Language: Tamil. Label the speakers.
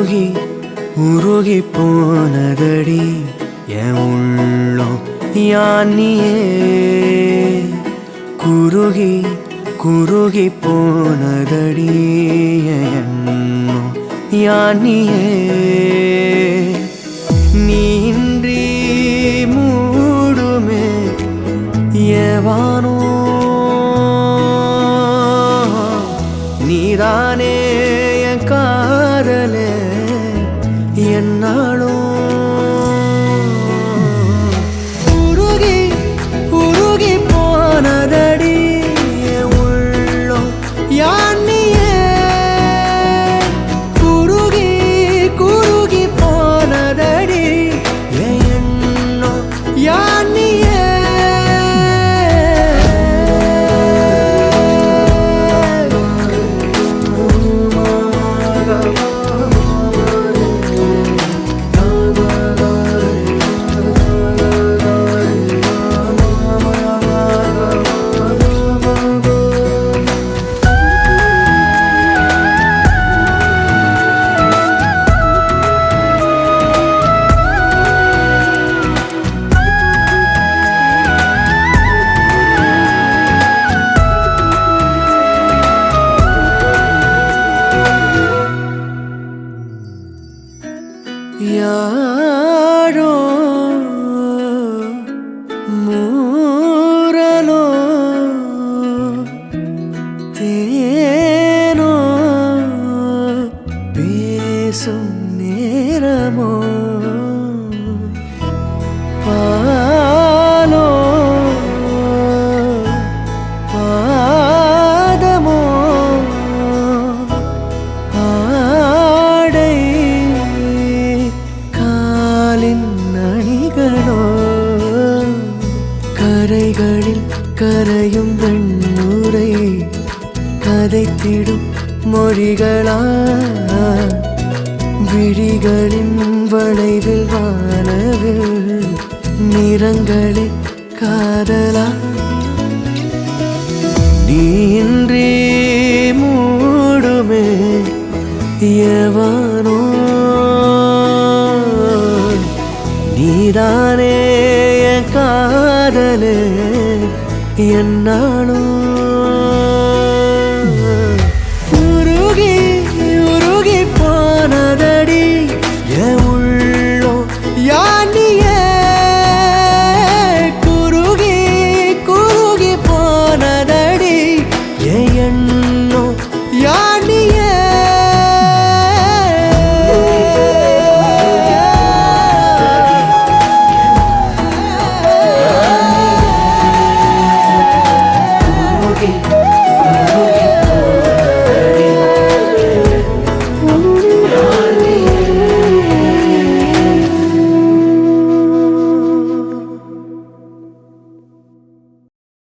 Speaker 1: உருகி உருகி போனதடி என் உள்ளம் யானியே குருகி குருகி போனதடி என் எண்ணம் யானியே நீன்றி மூடுமே ஏவானோ நீதானே என் காதலே என்னாலும் உருகி உருகி போனதடி என் உள்ளம் யானியே குருகி குருகி போனதடி என் எண்ணம் யானியே யாரோ மூரலோ தேனோ பேசும் நேரமோ பாலோ பாதமோ ஆடை அணிகளோ கரைகளில் கரையும் வெண்ணுரை கதைத்திடும் மொழிகளா விழிகளின் வளைவில் வானவில் நிறங்களே காதலா நீன்றி மூடுமே எவனோ நீதானே என் காதலே என்னாலும்